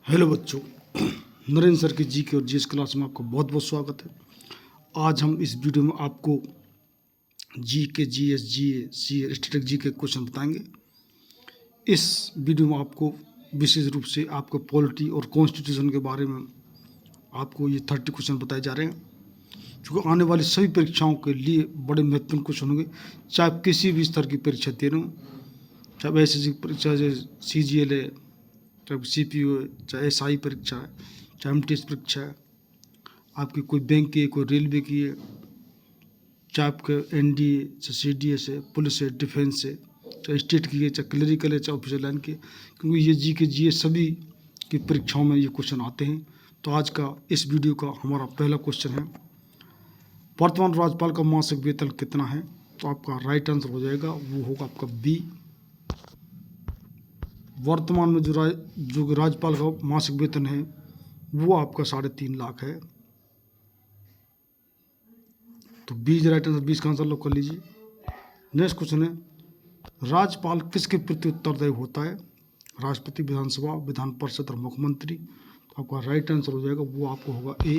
Hello बच्चों, Narendra sir की जी के और जीएस क्लास में आपका बहुत बहुत स्वागत है। आज हम इस वीडियो में आपको जी के, जीएस, जीए, सीए, स्टैटिक जी के क्वेश्चन बताएंगे। इस वीडियो में आपको विशेष रूप से आपको पॉलिटी और कॉन्स्टिट्यूशन के बारे में आपको ये 30 क्वेश्चन बताए जा रहे हैं, जो आने वाली सभी परीक्षाओं के लिए बड़े महत्वपूर्ण क्वेश्चन होंगे। चाहे आप किसी भी स्तर की परीक्षा दे रहे हो, चाहे एस परीक्षा, CGL है, चाहे CPO है, चाहे SI परीक्षा है, चाहे MTS परीक्षा है, आपकी कोई बैंक की है, कोई रेलवे की है, चाहे आपके NDA, चाहे CDS है, पुलिस है, डिफेंस है, चाहे स्टेट की है, चाहे क्लरिकल है, चाहे ऑफिसर लाइन की है, क्योंकि ये जी के जी सभी की परीक्षाओं में ये क्वेश्चन आते हैं। तो आज का इस वीडियो का हमारा पहला क्वेश्चन है, वर्तमान राज्यपाल का मासिक वेतन कितना है? तो आपका राइट आंसर हो जाएगा, वो होगा आपका बी। वर्तमान में जो राज्यपाल का मासिक वेतन है वो आपका 3.5 लाख है। तो 20 राइट आंसर, 20 का आंसर लोग कर लीजिए। नेक्स्ट क्वेश्चन है, राज्यपाल किसके प्रति उत्तरदायी होता है? राष्ट्रपति, विधानसभा, विधान परिषद और मुख्यमंत्री। तो आपका राइट आंसर हो जाएगा, वो आपको होगा ए।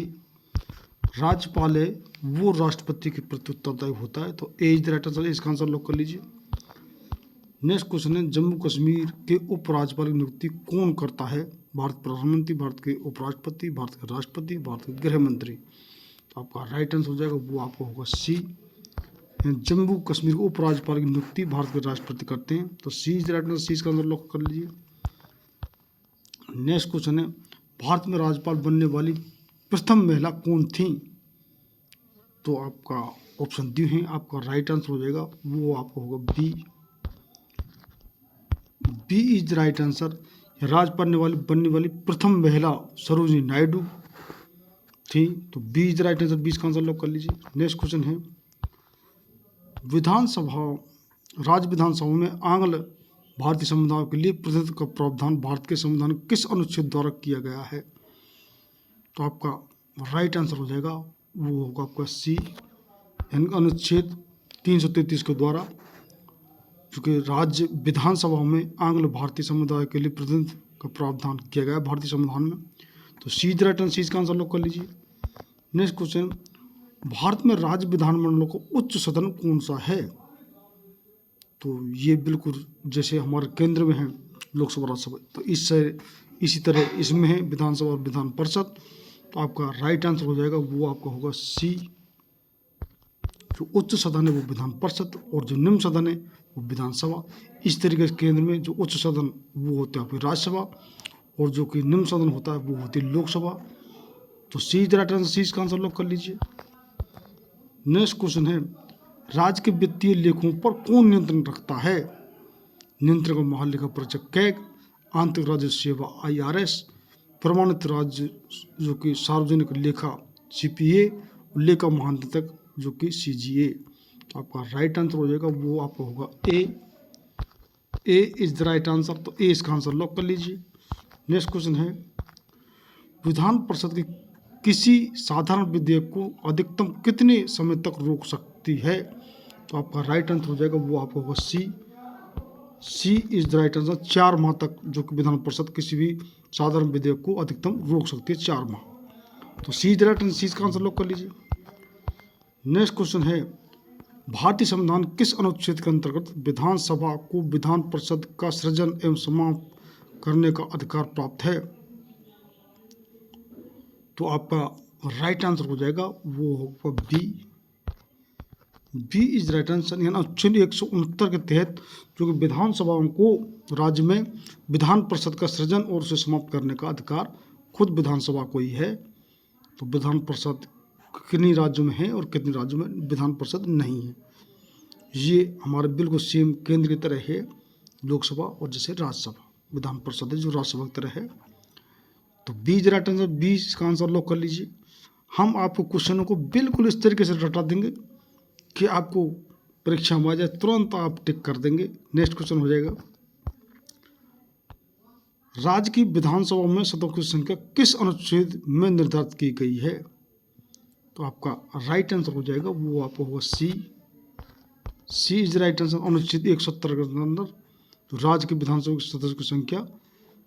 राज्यपाल है वो राष्ट्रपति के प्रति उत्तरदायी होता है। तो ए इज द राइट आंसर, इसका आंसर लोग कर लीजिए। नेक्स्ट क्वेश्चन है, जम्मू कश्मीर के उपराज्यपाल की नियुक्ति कौन करता है? भारत प्रधानमंत्री, भारत के उपराष्ट्रपति, भारत के राष्ट्रपति, भारत के गृह मंत्री। तो आपका राइट आंसर हो जाएगा, वो आपको होगा सी। जम्मू कश्मीर के उपराज्यपाल की नियुक्ति भारत के राष्ट्रपति करते हैं। तो सी इज राइट आंसर, सी इसका आंसर लॉक कर लीजिए। नेक्स्ट क्वेश्चन है, भारत में राज्यपाल बनने वाली प्रथम महिला कौन थी? तो आपका ऑप्शन दिए हैं, आपका राइट आंसर हो जाएगा, वो आपको होगा B. B is the right answer. राज्यपाल बनने वाली प्रथम महिला सरोजिनी नायडू थी। तो B is the right answer, 20 का आंसर लॉक कर लीजिए। नेक्स्ट क्वेश्चन है, राज्य विधानसभा में आंग्ल भारतीय समुदाय के लिए प्रतिनिधित्व का प्रावधान भारत के संविधान के किस अनुच्छेद द्वारा किया गया है? तो आपका राइट आंसर हो जाएगा, वो होगा आपका सी, अनुच्छेद 333 के द्वारा, चूँकि राज्य विधानसभा में आंग्ल भारतीय समुदाय के लिए प्रतिनिधित्व का प्रावधान किया गया है भारतीय संविधान में। तो सी इज राइट आंसर, इसका आंसर लोग कर लीजिए। नेक्स्ट क्वेश्चन, भारत में राज्य विधानमंडलों का उच्च सदन कौन सा है? तो ये बिल्कुल जैसे हमारे केंद्र में है लोकसभा, राज्यसभा, तो इसी तरह इसमें है विधानसभा और विधान परिषद। तो आपका राइट आंसर हो जाएगा, वो आपका होगा सी। जो उच्च सदन है वो विधान परिषद और जो निम्न सदन है वो विधानसभा। इस तरीके से केंद्र में जो उच्च सदन वो होता है आपकी राज्यसभा और जो कि निम्न सदन होता है वो होती है लोकसभा। तो सी इज राइट आंसर, सी इसका आंसर लॉक कर लीजिए। नेक्स्ट क्वेश्चन है, राज्य के वित्तीय लेखों पर कौन नियंत्रण रखता है? नियंत्रक और महालेखा परीक्षक कैग, आंतरिक राजस्व सेवा IRS, प्रमाणित राज्य जो कि सार्वजनिक लेखा CPA और लेखा महानिदेशक जो कि CGA। तो आपका राइट आंसर हो जाएगा, वो आपका होगा ए इज द राइट आंसर। तो ए इसका आंसर लॉक कर लीजिए। नेक्स्ट क्वेश्चन है, विधान परिषद की किसी साधारण विधेयक को अधिकतम कितने समय तक रोक सकती है? तो आपका राइट आंसर हो जाएगा, वो आपका होगा सी इज द राइट आंसर। 4 माह तक जो कि विधान परिषद किसी भी साधारण विधेयक को अधिकतम रोक सकती है, 4 माह। तो सी इज द राइट आंसर, सी इसका आंसर लॉक कर लीजिए। नेक्स्ट क्वेश्चन है, भारतीय संविधान किस अनुच्छेद के अंतर्गत विधानसभा को विधान परिषद का सृजन एवं समाप्त करने का अधिकार प्राप्त है? तो आपका राइट आंसर हो जाएगा, वो होगा बी इज राइट आंसर। यानी अनुच्छेद 169 के तहत जो कि विधानसभाओं को राज्य में विधान परिषद का सृजन और उसे समाप्त करने का अधिकार खुद विधानसभा को ही है। तो विधान परिषद कितनी राज्यों में है और कितने राज्यों में विधान परिषद नहीं है। ये हमारे बिल्कुल सेम केंद्र की तरह है लोकसभा, और जैसे राज्यसभा विधान परिषद है जो राज्यसभा की तरह है। तो बी इज राइट आंसर, 20 का आंसर लॉक कर लीजिए। हम आपको क्वेश्चनों को बिल्कुल इस तरीके से रटा देंगे कि आपको परीक्षा में आ जाए तुरंत आप टिक कर देंगे। नेक्स्ट क्वेश्चन हो जाएगा, राज्य की विधानसभा में सदस्यों की संख्या किस अनुच्छेद में निर्धारित की गई है? तो आपका राइट आंसर हो जाएगा, वो आपको होगा सी इज राइट आंसर। अनुच्छेद 170 के अंदर जो राज्य के विधानसभा के सदस्यों की संख्या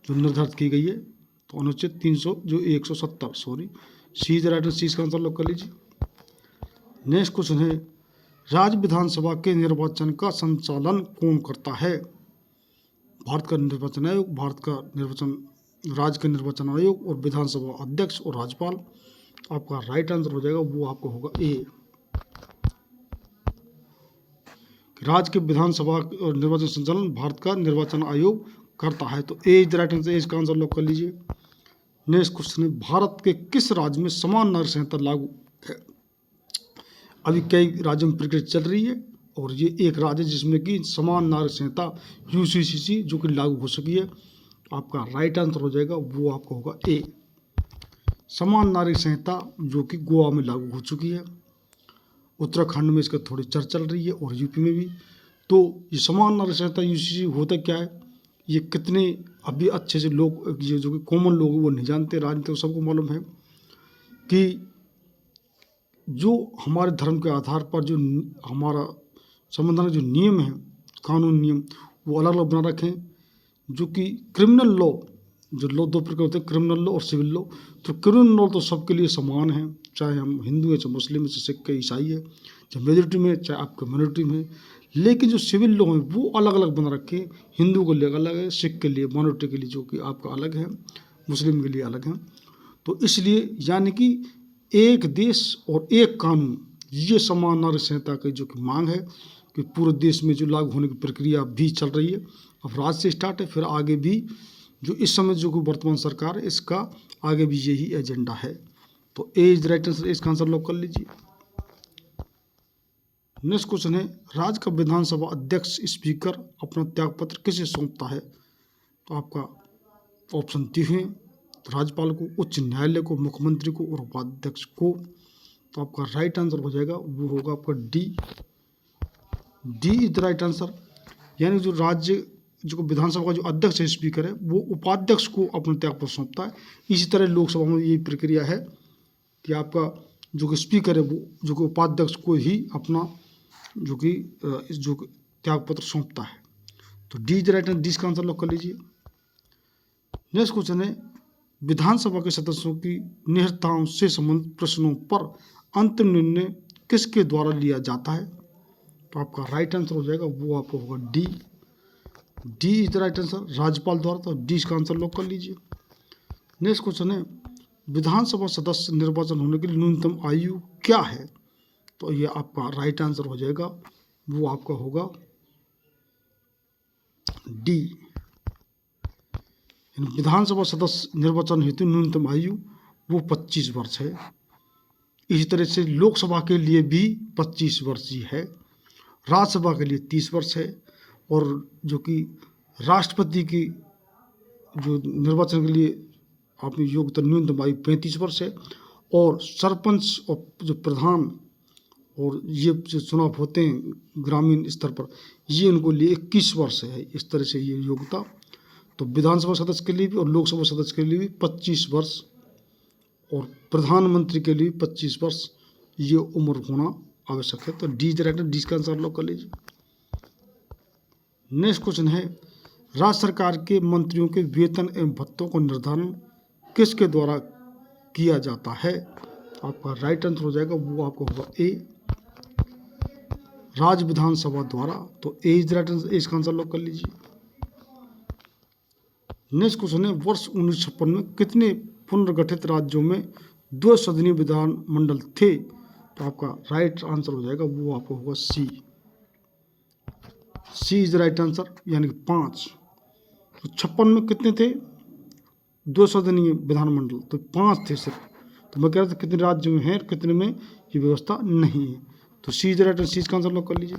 जो निर्धारित की गई है तो अनुच्छेद 300 जो 170 सॉरी, सी इज राइट, सी इसका आंसर लॉक कर लीजिए। नेक्स्ट क्वेश्चन है, राज्य विधानसभा के निर्वाचन का संचालन कौन करता है? भारत का निर्वाचन आयोग, भारत का निर्वाचन राज्य का निर्वाचन आयोग और विधानसभा अध्यक्ष और राज्यपाल। आपका राइट आंसर हो जाएगा वो आपका होगा ए। राज्य के विधानसभा और निर्वाचन संचालन भारत का निर्वाचन आयोग करता है, तो ए इज द राइट आंसर, इसका आंसर लॉक कर लीजिए। नेक्स्ट क्वेश्चन है, भारत के किस राज्य में समान नागरिक संहिता लागू है? अभी कई राज्यों में प्रक्रिया चल रही है और ये एक राज्य जिसमें कि समान नागरिक संहिता यूसीसीसी जो कि लागू हो चुकी है। आपका राइट आंसर हो जाएगा वो आपका होगा ए। समान नागरिक संहिता जो कि गोवा में लागू हो चुकी है, उत्तराखंड में इसका थोड़ी चर्चा चल रही है और यूपी में भी। तो ये समान नागरिक संहिता यूसीसी होता क्या है, ये कितने अभी अच्छे से लोग ये जो कि कॉमन लोग वो नहीं जानते, राजनीति को सबको मालूम है कि जो हमारे धर्म के आधार पर जो हमारा संविधान जो नियम है, कानून नियम, वो अलग अलग बना रखें। जो कि क्रिमिनल लॉ, जो लॉ दो प्रकार होते हैं, क्रिमिनल लॉ और सिविल लॉ। तो क्रिमिनल लॉ तो सबके लिए समान है, चाहे हम हिंदू है, चाहे मुस्लिम है, चाहे सिख है, ईसाई है, चाहे मेजोरिटी में, चाहे आपके माइनॉरिटी में। लेकिन जो सिविल लॉ है वो अलग अलग बना रखे, हिंदू के लिए अलग है, सिख के लिए, माइनॉरिटी के लिए जो कि आपका अलग है, मुस्लिम के लिए अलग है। तो इसलिए यानी कि एक देश और एक कानून, ये समान नागरिक संहिता की जो कि मांग है कि पूरे देश में जो लागू होने की प्रक्रिया भी चल रही है। अब राज्य से स्टार्ट है, फिर आगे भी जो इस समय जो कि वर्तमान सरकार है इसका आगे भी यही एजेंडा है। तो ए इज राइट आंसर, इसका आंसर लॉक कर लीजिए। नेक्स्ट क्वेश्चन है, राज्य का विधानसभा अध्यक्ष स्पीकर अपना त्यागपत्र किसे सौंपता है? तो आपका ऑप्शन डी है, राज्यपाल को, उच्च न्यायालय को, मुख्यमंत्री को और उपाध्यक्ष को। तो आपका राइट आंसर हो जाएगा वो होगा आपका D. D is the right answer. यानी जो राज्य जो विधानसभा का जो अध्यक्ष है, स्पीकर है, वो उपाध्यक्ष को अपना त्यागपत्र सौंपता है। इसी तरह लोकसभा में यही प्रक्रिया है कि आपका जो कि स्पीकर है वो जो कि उपाध्यक्ष को ही अपना जो कि जो त्यागपत्र सौंपता है। तो D is right answer, D का आंसर लॉक कर लीजिए। नेक्स्ट क्वेश्चन है, विधानसभा के सदस्यों की निहिताओं से संबंधित प्रश्नों पर अंतिम निर्णय किसके द्वारा लिया जाता है? तो आपका राइट आंसर हो जाएगा वो आपको होगा D. D is the right answer, राज्यपाल द्वारा। तो डी का आंसर लॉक कर लीजिए। नेक्स्ट क्वेश्चन है, विधानसभा सदस्य निर्वाचन होने के लिए न्यूनतम आयु क्या है? तो ये आपका राइट आंसर हो जाएगा वो आपका होगा डी। विधानसभा सदस्य निर्वाचन हेतु न्यूनतम आयु वो 25 वर्ष है। इसी तरह से लोकसभा के लिए भी 25 वर्ष ही है, राज्यसभा के लिए 30 वर्ष है और जो कि राष्ट्रपति की जो निर्वाचन के लिए आपकी योग्यता न्यूनतम आयु 35 वर्ष है और सरपंच और जो प्रधान और ये जो चुनाव होते हैं ग्रामीण स्तर पर, ये उनको लिए 21 वर्ष है। इस तरह से ये योग्यता तो विधानसभा सदस्य के लिए भी और लोकसभा सदस्य के लिए भी 25 वर्ष और प्रधानमंत्री के लिए 25 वर्ष ये उम्र होना आवश्यक है। तो डी डायरेक्टर, डी का आंसर लॉक कर लीजिए। नेक्स्ट क्वेश्चन है, राज्य सरकार के मंत्रियों के वेतन एवं भत्तों का निर्धारण किसके द्वारा किया जाता है? आपका राइट आंसर हो जाएगा वो आपको होगा ए, राज्य विधानसभा द्वारा। तो ए इज राइट आंसर, इसका आंसर लॉक कर लीजिए। नेक्स्ट क्वेश्चन है, वर्ष 1956 में कितने पुनर्गठित राज्यों में 2 सदनीय विधानमंडल थे? तो आपका राइट आंसर हो जाएगा वो आपको होगा सी। सी इज राइट आंसर, यानी 5। तो 56 में कितने थे? 2 सदनीय विधानमंडल, तो 5 थे सिर्फ। तो मैं कह रहा था कितने राज्यों में है, कितने में ये व्यवस्था नहीं है। तो सी इज राइट आंसर, सी का आंसर लॉक कर लीजिए।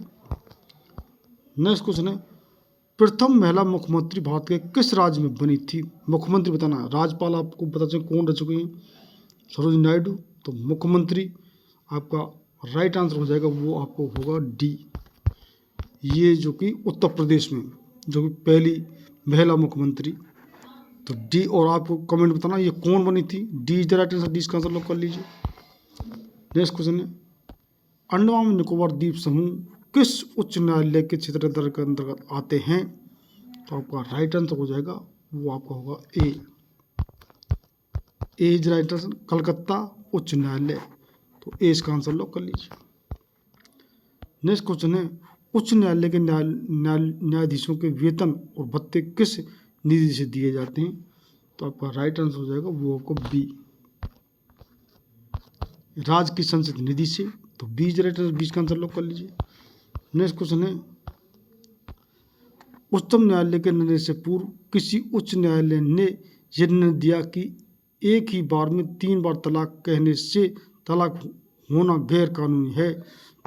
नेक्स्ट क्वेश्चन है, प्रथम महिला मुख्यमंत्री भारत के किस राज्य में बनी थी? मुख्यमंत्री बताना है, राज्यपाल आपको पता चले कौन रह चुके हैं, सरोजिनी नायडू। तो मुख्यमंत्री आपका राइट आंसर हो जाएगा वो आपको होगा डी। ये जो कि उत्तर प्रदेश में जो कि पहली महिला मुख्यमंत्री। तो डी, और आपको कमेंट बताना ये कौन बनी थी। D is the right answer, D का आंसर लॉक कर लीजिए। नेक्स्ट क्वेश्चन है, अंडमान निकोबार द्वीप समूह किस उच्च न्यायालय के क्षेत्र के अंतर्गत आते हैं? तो आपका राइट आंसर हो जाएगा वो आपका होगा ए। ए इज राइट आंसर। कलकत्ता उच्च न्यायालय, तो ए इसका आंसर लॉक कर लीजिए। नेक्स्ट क्वेश्चन है, उच्च न्यायालय के न्यायाधीशों के वेतन और भत्ते किस निधि से दिए जाते हैं? तो आपका राइट आंसर हो जाएगा वो आपको बी, राज्य की संसद निधि से, तो बी इज राइट आंसर, बीस का आंसर लॉक कर लीजिए। नेक्स्ट क्वेश्चन है, उच्चतम न्यायालय के निर्णय से पूर्व किसी उच्च न्यायालय ने यह निर्णय दिया कि एक ही बार में 3 बार तलाक कहने से तलाक होना गैर कानूनी है?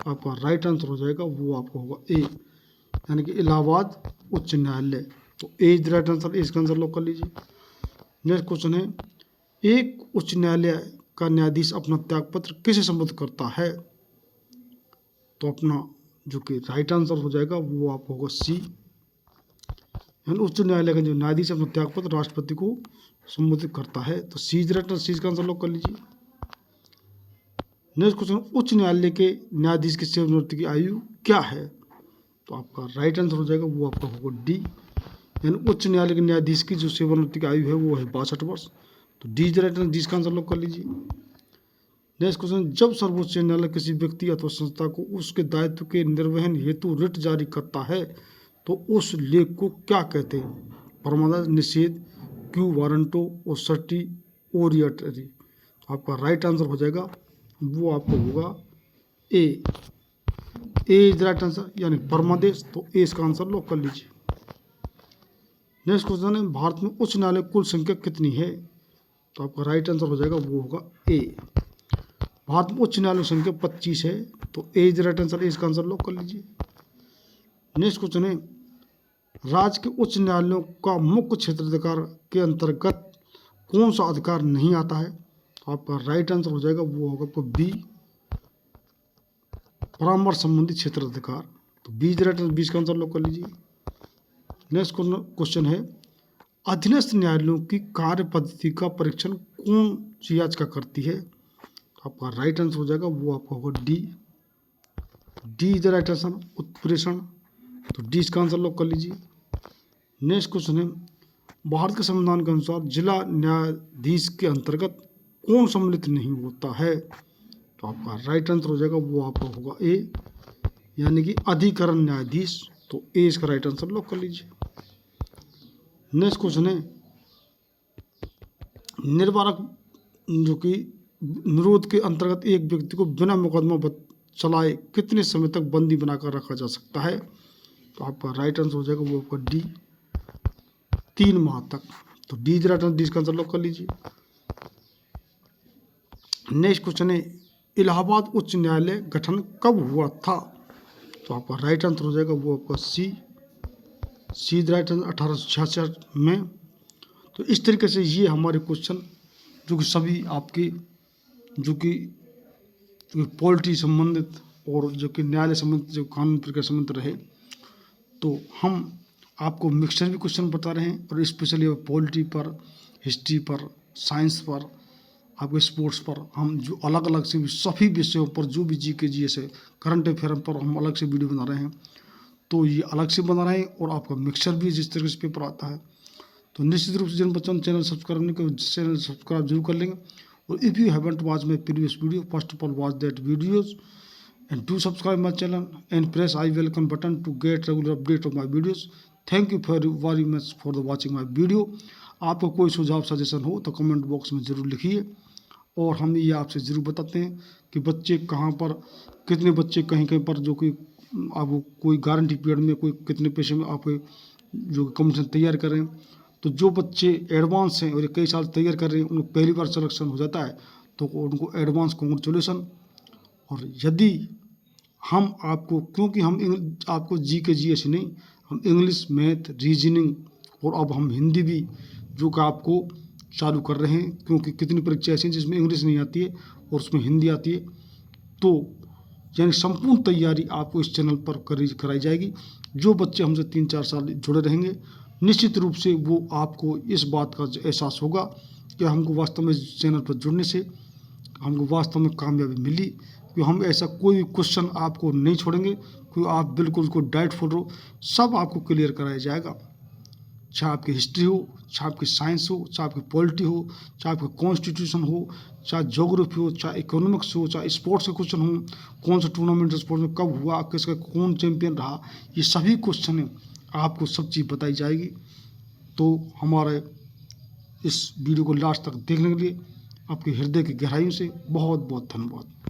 आपका राइट आंसर हो जाएगा वो आपको होगा ए, यानी कि इलाहाबाद उच्च न्यायालय, तो ए इज राइट आंसर, इसका आंसर लॉक कर लीजिए। नेक्स्ट क्वेश्चन है, एक उच्च न्यायालय का न्यायाधीश अपना त्यागपत्र किसे संबोधित करता है? तो अपना जो कि राइट आंसर हो जाएगा वो आपको होगा सी, यानी उच्च न्यायालय का जो न्यायाधीश अपना त्यागपत्र राष्ट्रपति को संबोधित करता है, तो सी इज राइट आंसर, सी का आंसर लॉक कर लीजिए। नेक्स्ट क्वेश्चन, उच्च न्यायालय के न्यायाधीश की सेवानिवृत्ति की आयु क्या है? तो आपका राइट आंसर हो जाएगा वो आपका होगा डी, यानी उच्च न्यायालय के न्यायाधीश की जो सेवानिवृत्ति की आयु है वो है 62 वर्ष, तो D is right answer, D का आंसर लॉक कर लीजिए। नेक्स्ट क्वेश्चन, जब सर्वोच्च न्यायालय किसी व्यक्ति अथवा संस्था को उसके दायित्व के निर्वहन हेतु रिट जारी करता है तो उस लेख को क्या कहते हैं? परमानेंट, निषेध, क्यू वारंटो और सर्टी ओरिएटरी। आपका राइट आंसर हो जाएगा वो आपको होगा ए, ए इज राइट आंसर, यानी परमादेश, तो ए इसका आंसर लॉक कर लीजिए। नेक्स्ट क्वेश्चन है, भारत में उच्च न्यायालय कुल संख्या कितनी है? तो आपका राइट आंसर हो जाएगा वो होगा ए, भारत में उच्च न्यायालय संख्या 25 है, तो ए इज राइट आंसर, इसका आंसर लॉक कर लीजिए। नेक्स्ट क्वेश्चन है, राज्य के उच्च न्यायालयों का मुख्य क्षेत्राधिकार के अंतर्गत कौन सा अधिकार नहीं आता है? तो आपका राइट आंसर हो जाएगा वो होगा आपको बी, परामर्श संबंधी क्षेत्राधिकार, तो बी इज राइट आंसर, 20 का आंसर लॉक कर लीजिए। नेक्स्ट क्वेश्चन है, अधीनस्थ न्यायालयों की कार्य पद्धति का परीक्षण कौन सी याचिका करती है? आपका राइट आंसर हो जाएगा वो आपका होगा D, D is the right answer, उत्प्रेषण, तो डी इसका आंसर लॉक कर लीजिए। नेक्स्ट क्वेश्चन है, भारत के संविधान के अनुसार जिला न्यायाधीश के अंतर्गत कौन सम्मिलित नहीं होता है? तो आपका राइट आंसर हो जाएगा वो आपका होगा ए, यानी कि अधिकरण न्यायाधीश, तो ए इसका राइट आंसर लॉक कर लीजिए। नेक्स्ट क्वेश्चन है, निर्वारक जो कि निरोध के अंतर्गत एक व्यक्ति को बिना मुकदमा चलाए कितने समय तक बंदी बनाकर रखा जा सकता है? तो आपका राइट आंसर हो जाएगा वो आपका डी, 3 माह तक, तो D is right answer, D का आंसर लॉक कर लीजिए। नेक्स्ट क्वेश्चन है, इलाहाबाद उच्च न्यायालय गठन कब हुआ था? तो आपका राइट आंसर हो जाएगा वो आपका सी, सी इज राइट आंसर, 1866 में। तो इस तरीके से ये हमारे क्वेश्चन जो कि सभी आपके जो कि पॉलिटी संबंधित और जो कि न्यायालय संबंधित जो कानून प्रक्रिया संबंधित रहे, तो हम आपको मिक्सचर भी क्वेश्चन बता रहे हैं और स्पेशली पॉलिटी पर, हिस्ट्री पर, साइंस पर, आपके स्पोर्ट्स पर, हम जो अलग अलग से सभी विषयों पर जो भी जी के जीएस है, करंट अफेयर पर हम अलग से वीडियो बना रहे हैं। तो ये अलग से बना रहे हैं और आपका मिक्सचर भी जिस तरीके से पेपर आता है, तो निश्चित रूप से जिन बच्चों ने चैनल सब्सक्राइब नहीं किया चैनल सब्सक्राइब जरूर कर लेंगे। और if you haven't watch my previous video, first of all watch that videos and do subscribe my channel and press I welcome button to get regular update of my videos. Thank you very much for the watching my video. आपको कोई सुझाव suggestion हो तो comment box में ज़रूर लिखिए और हम ये आपसे ज़रूर बताते हैं कि बच्चे कहाँ पर, कितने बच्चे कहीं कहीं पर जो कि आपको कोई गारंटी पीरियड में कोई कितने पैसे में आप जो कमीशन तैयार कर रहे हैं। तो जो बच्चे एडवांस हैं और कई साल तैयार कर रहे हैं उनको पहली बार सिलेक्शन हो जाता है तो उनको एडवांस कॉन्ग्रेचुलेसन। और यदि हम आपको, क्योंकि हम आपको जी के जी ऐसे नहीं, हम इंग्लिश, मैथ, रीजनिंग और अब हम हिंदी भी जो कि आपको चालू कर रहे हैं, क्योंकि कितनी परीक्षा ऐसी हैं जिसमें इंग्लिश नहीं आती है और उसमें हिंदी आती है। तो यानी संपूर्ण तैयारी आपको इस चैनल पर कराई जाएगी। जो बच्चे हमसे 3-4 साल जुड़े रहेंगे निश्चित रूप से वो आपको इस बात का एहसास होगा कि हमको वास्तव में इस चैनल पर जुड़ने से हमको वास्तव में कामयाबी मिली, कि हम ऐसा कोई भी क्वेश्चन आपको नहीं छोड़ेंगे, क्योंकि आप बिल्कुल उसको डाउटफुल रहो, सब आपको क्लियर कराया जाएगा। चाहे आपकी हिस्ट्री हो, चाहे आपकी साइंस हो, चाहे आपकी पॉलिटी हो, चाहे आपका कॉन्स्टिट्यूशन हो, चाहे ज्योग्राफी हो, चाहे इकोनॉमिक्स हो, चाहे स्पोर्ट्स के क्वेश्चन हो, कौन सा टूर्नामेंट स्पोर्ट्स में कब हुआ, किसका कौन चैंपियन रहा, ये सभी क्वेश्चन आपको सब चीज़ बताई जाएगी। तो हमारे इस वीडियो को लास्ट तक देखने के लिए आपके हृदय की गहराइयों से बहुत बहुत धन्यवाद।